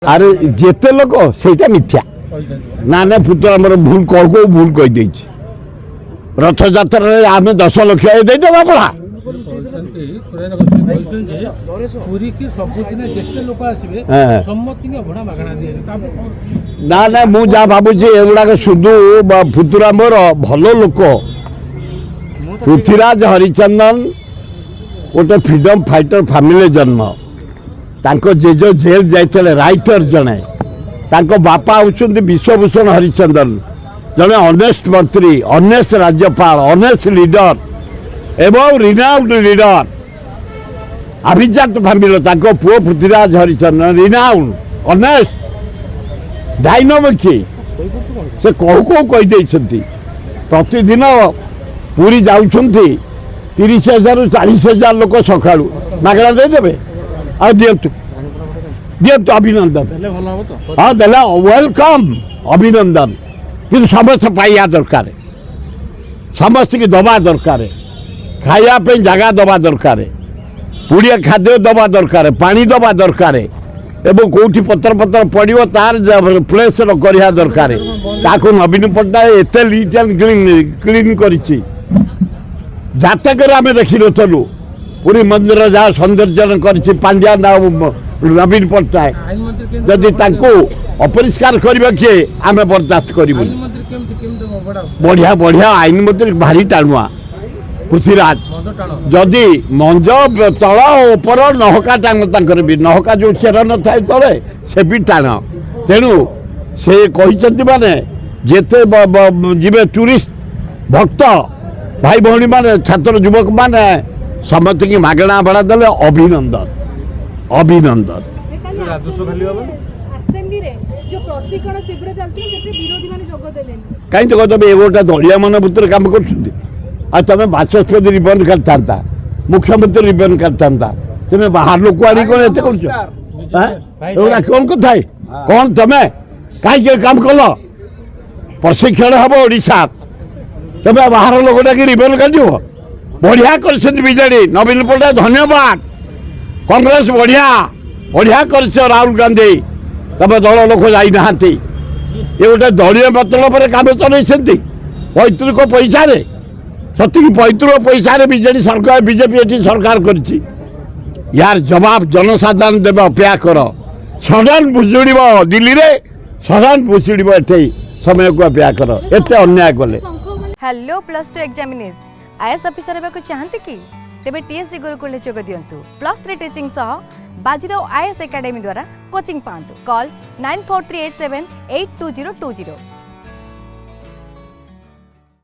अरे जेते लोक से मिथ्या ना ना पुत्र आम भूल कौ कौ भूल कहीदे रथ यात्रा आम 10 लाख देदेवा पड़ा ना ना मुझे भावुची एगुड़ाक शुधु पुतुरा मोर भल लोक पृथ्वीराज हरिचंदन गोटे फ्रीडम फाइटर फैमिली जन्म तांको जेज जेल जाइए राइटर जड़े तांको बापा होउछन्ति विश्वभूषण हरिचंदन जड़े ऑनेस्ट मंत्री ऑनेस्ट राज्यपाल ऑनेस्ट लीडर एवं रिनाउंड लीडर अभिजात फैमिली तांको पुओ Prithviraj Harichandan renowned honest dynamic से कहू कहू कहीदे प्रतिदिन पूरी जाउछन्ति 30,000 ରୁ 40,000 लोक सका मागणा देदेवे आ दिंतु दिंतु अभिनंदन हाँ दे वेलकम अभिनंदन कि समस्त पाइया दरकार समस्त की दबा दरकार खायापी जगह दबा दरकार पुड़िया खाद्य दबा दरकार पानी दबा दरकार एवं कौटी पत्र पत्र पड़ो तार प्लेस करा दरकार ताकू नवीन पट्टनायक एत लीट एंड क्लीन कर जातक आम देखी नलु पुरी मंदिर जहाँ सौंदर्यन कर पांड्या नवीन पट्टनायक जदि अपरिष्कार करवा किए आम बर्दास्त करूँ बढ़िया बढ़िया आईन मंत्री भारी टाणुआ पृथ्वीराज जदि मंज तल ऊपर नहका टाण भी नहका जो चेर न था तले से भी टाण तेणु से कहते माने जेते जीवे टूरिस्ट भक्त भाई भौणी माने छात्र युवक माने समस्त की मागणा भड़ा देले अभिनंदन अभिनंदन कहीं तो कहते ये गोटे दलिया मन भितर काम कर तुम बाचस्पति रिबन काटता मुख्यमंत्री रिबन काटता तुम बाहर लोक आनी कौन एत कर कौन कथा कौन तुम कहीं काम कल प्रशिक्षण हम ओडिशा तुम बाहर लोक डाक रिबन काट बढ़िया करजेडी नवीन पट्टनायक धन्यवाद कांग्रेस बढ़िया बढ़िया कर राहुल गांधी तुम दल लोक जाना ये गोटे दलीय मतलब कम चलती पैतृक पैसा सती पैतृक पैसा बीजेडी सरकार बीजेपी ये सरकार कर यार जवाब जनसाधारण देवे अपेक्षा कर सडन भुजुड़ दिल्ली रे सडन भुजुड़ एटे समय को अपेक्षा कर एत अन्याय कले। हेलो +2 एग्जामिनीज आईएएस ऑफिसर हेबाकु चाहते कि तेबे टीएससी गुरुकुल जोग दियंतु +3 टीचिंग सह बाजीराव आईएएस एकेडमी द्वारा कोचिंग पांतु कॉल 9438782020